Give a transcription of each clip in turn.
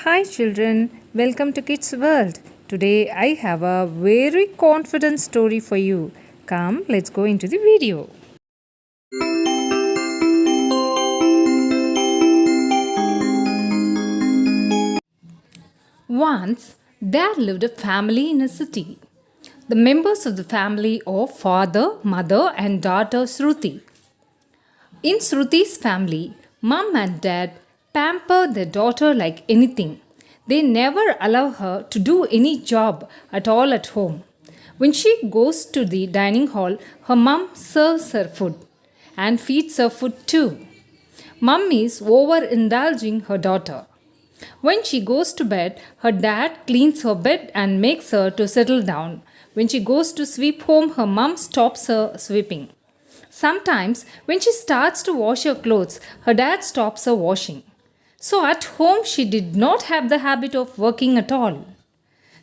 Hi children, welcome to Kids World. Today I have a very confident story for you. Come, let's go into the video. Once there lived a family in a city. The members of the family are father, mother and daughter Shruti. In Shruti's family, mom and dad pamper their daughter like anything. They never allow her to do any job at all at home. When she goes to the dining hall, her mom serves her food and feeds her food too. Mum is overindulging her daughter. When she goes to bed, her dad cleans her bed and makes her to settle down. When she goes to sweep home, her mum stops her sweeping. Sometimes, when she starts to wash her clothes, her dad stops her washing. So, at home, she did not have the habit of working at all.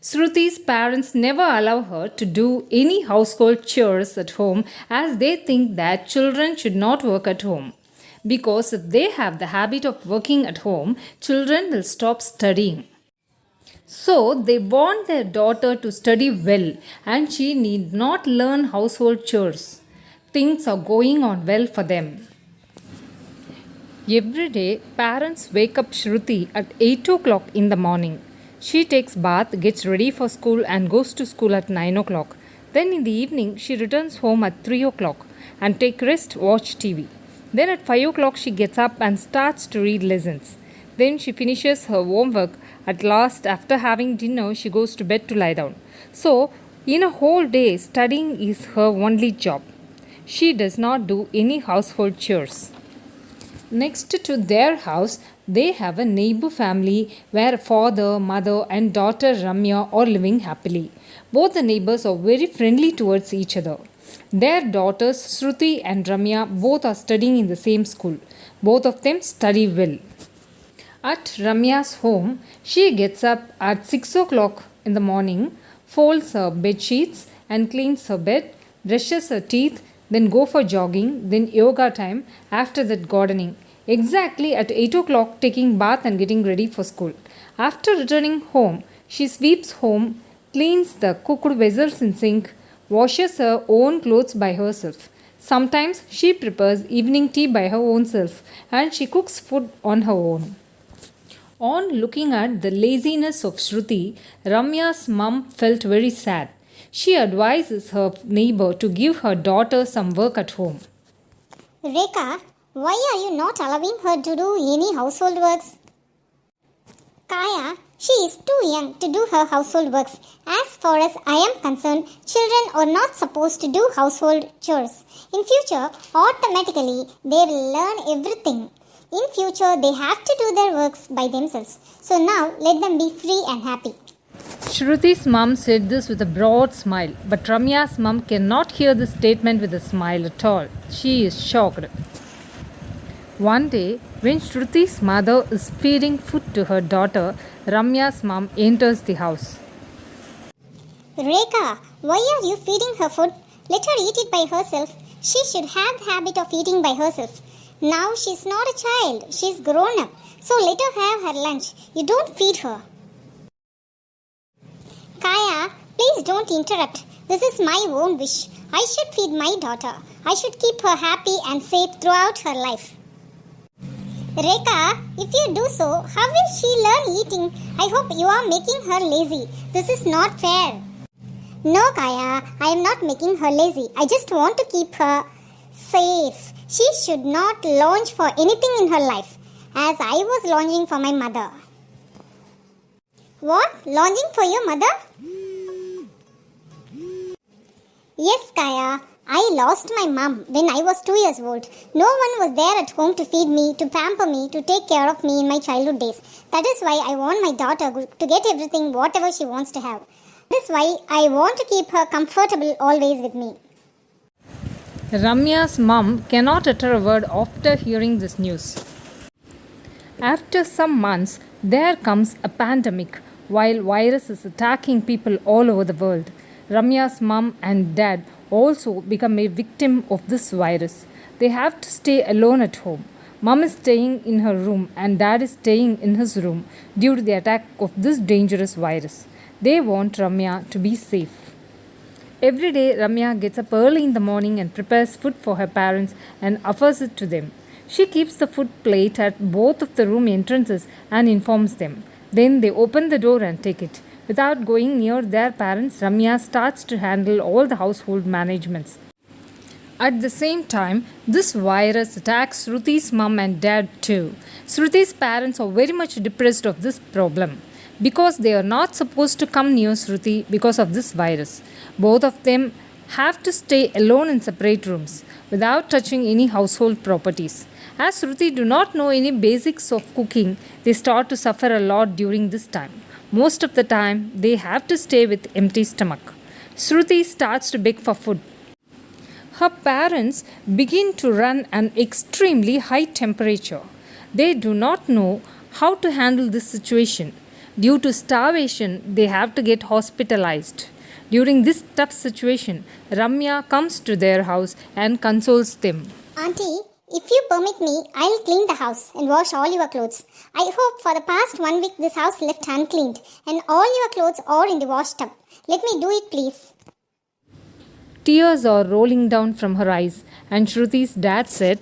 Shruti's parents never allow her to do any household chores at home as they think that children should not work at home. Because if they have the habit of working at home, children will stop studying. So they want their daughter to study well and she need not learn household chores. Things are going on well for them. Every day, parents wake up Shruti at 8 o'clock in the morning. She takes bath, gets ready for school and goes to school at 9 o'clock. Then in the evening, she returns home at 3 o'clock and take rest, watch TV. Then at 5 o'clock, she gets up and starts to read lessons. Then she finishes her homework. At last, after having dinner, she goes to bed to lie down. So, in a whole day, studying is her only job. She does not do any household chores. Next to their house, they have a neighbor family where father, mother, and daughter Ramya are living happily. Both the neighbors are very friendly towards each other. Their daughters Shruti and Ramya both are studying in the same school. Both of them study well. At Ramya's home, she gets up at 6 o'clock in the morning, folds her bed sheets and cleans her bed, brushes her teeth, then go for jogging, then yoga time, after that gardening. Exactly at 8 o'clock taking bath and getting ready for school. After returning home, she sweeps home, cleans the cooked vessels in sink, washes her own clothes by herself. Sometimes she prepares evening tea by her own self and she cooks food on her own. On looking at the laziness of Shruti, Ramya's mum felt very sad. She advises her neighbor to give her daughter some work at home. Rekha, why are you not allowing her to do any household works? Kaya, she is too young to do her household works. As far as I am concerned, children are not supposed to do household chores. In future, automatically they will learn everything. In future, they have to do their works by themselves. So now, let them be free and happy. Shruti's mum said this with a broad smile, but Ramya's mum cannot hear this statement with a smile at all. She is shocked. One day, when Shruti's mother is feeding food to her daughter, Ramya's mum enters the house. Rekha, why are you feeding her food? Let her eat it by herself. She should have the habit of eating by herself. Now she's not a child, she's grown up. So let her have her lunch. You don't feed her. Kaya, please don't interrupt. This is my own wish. I should feed my daughter. I should keep her happy and safe throughout her life. Rekha, if you do so, how will she learn eating? I hope you are making her lazy. This is not fair. No, Kaya, I am not making her lazy. I just want to keep her safe. She should not lounge for anything in her life, as I was lounging for my mother. What? Lounging for your mother? Yes, Kaya. I lost my mum when I was 2 years old. No one was there at home to feed me, to pamper me, to take care of me in my childhood days. That is why I want my daughter to get everything, whatever she wants to have. That is why I want to keep her comfortable always with me. Ramya's mum cannot utter a word after hearing this news. After some months, there comes a pandemic while virus is attacking people all over the world. Ramya's mum and dad also become a victim of this virus. They have to stay alone at home. Mom is staying in her room and dad is staying in his room due to the attack of this dangerous virus. They want Ramya to be safe. Every day, Ramya gets up early in the morning and prepares food for her parents and offers it to them. She keeps the food plate at both of the room entrances and informs them. Then they open the door and take it. Without going near their parents, Ramya starts to handle all the household managements. At the same time, this virus attacks Sruti's mom and dad too. Sruti's parents are very much depressed of this problem because they are not supposed to come near Sruti because of this virus. Both of them have to stay alone in separate rooms without touching any household properties. As Sruti do not know any basics of cooking, they start to suffer a lot during this time. Most of the time, they have to stay with empty stomach. Sruti starts to beg for food. Her parents begin to run an extremely high temperature. They do not know how to handle this situation. Due to starvation, they have to get hospitalized. During this tough situation, Ramya comes to their house and consoles them. Auntie, if you permit me, I'll clean the house and wash all your clothes. I hope for the past 1 week this house left uncleaned and all your clothes are in the wash tub. Let me do it, please. Tears are rolling down from her eyes, and Shruti's dad said,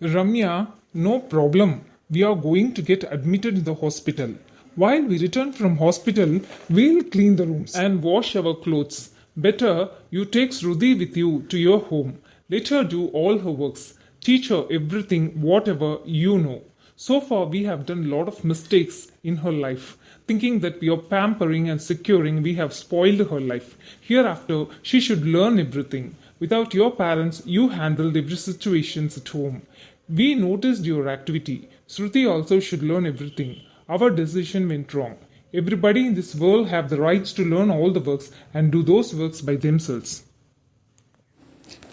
Ramya, no problem. We are going to get admitted in the hospital. While we return from hospital, we'll clean the rooms and wash our clothes. Better you take Sruti with you to your home. Let her do all her works. Teach her everything, whatever you know. So far, we have done a lot of mistakes in her life. Thinking that we are pampering and securing, we have spoiled her life. Hereafter, she should learn everything. Without your parents, you handled every situation at home. We noticed your activity. Sruti also should learn everything. Our decision went wrong. Everybody in this world have the rights to learn all the works and do those works by themselves.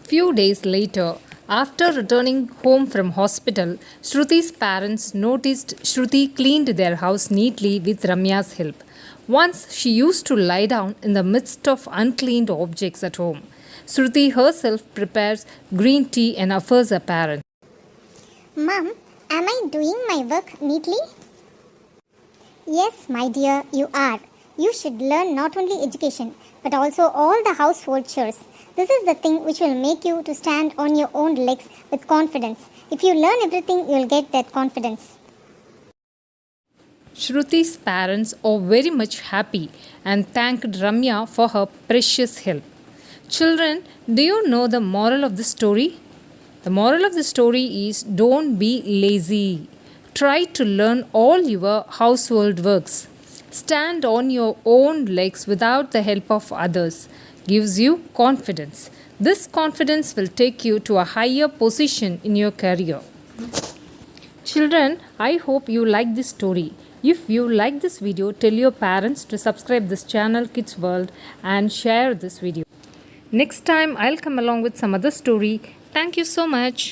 Few days later, after returning home from hospital, Shruti's parents noticed Shruti cleaned their house neatly with Ramya's help. Once she used to lie down in the midst of uncleaned objects at home. Shruti herself prepares green tea and offers her parents. Mom, am I doing my work neatly? Yes, my dear, you are. You should learn not only education, but also all the household chores. This is the thing which will make you to stand on your own legs with confidence. If you learn everything, you will get that confidence. Shruti's parents are very much happy and thanked Ramya for her precious help. Children, do you know the moral of the story? The moral of the story is don't be lazy. Try to learn all your household works. Stand on your own legs without the help of others. Gives you confidence. This confidence will take you to a higher position in your career. Children, I hope you like this story. If you like this video, tell your parents to subscribe this channel Kids World and share this video. Next time I'll come along with some other story. Thank you so much.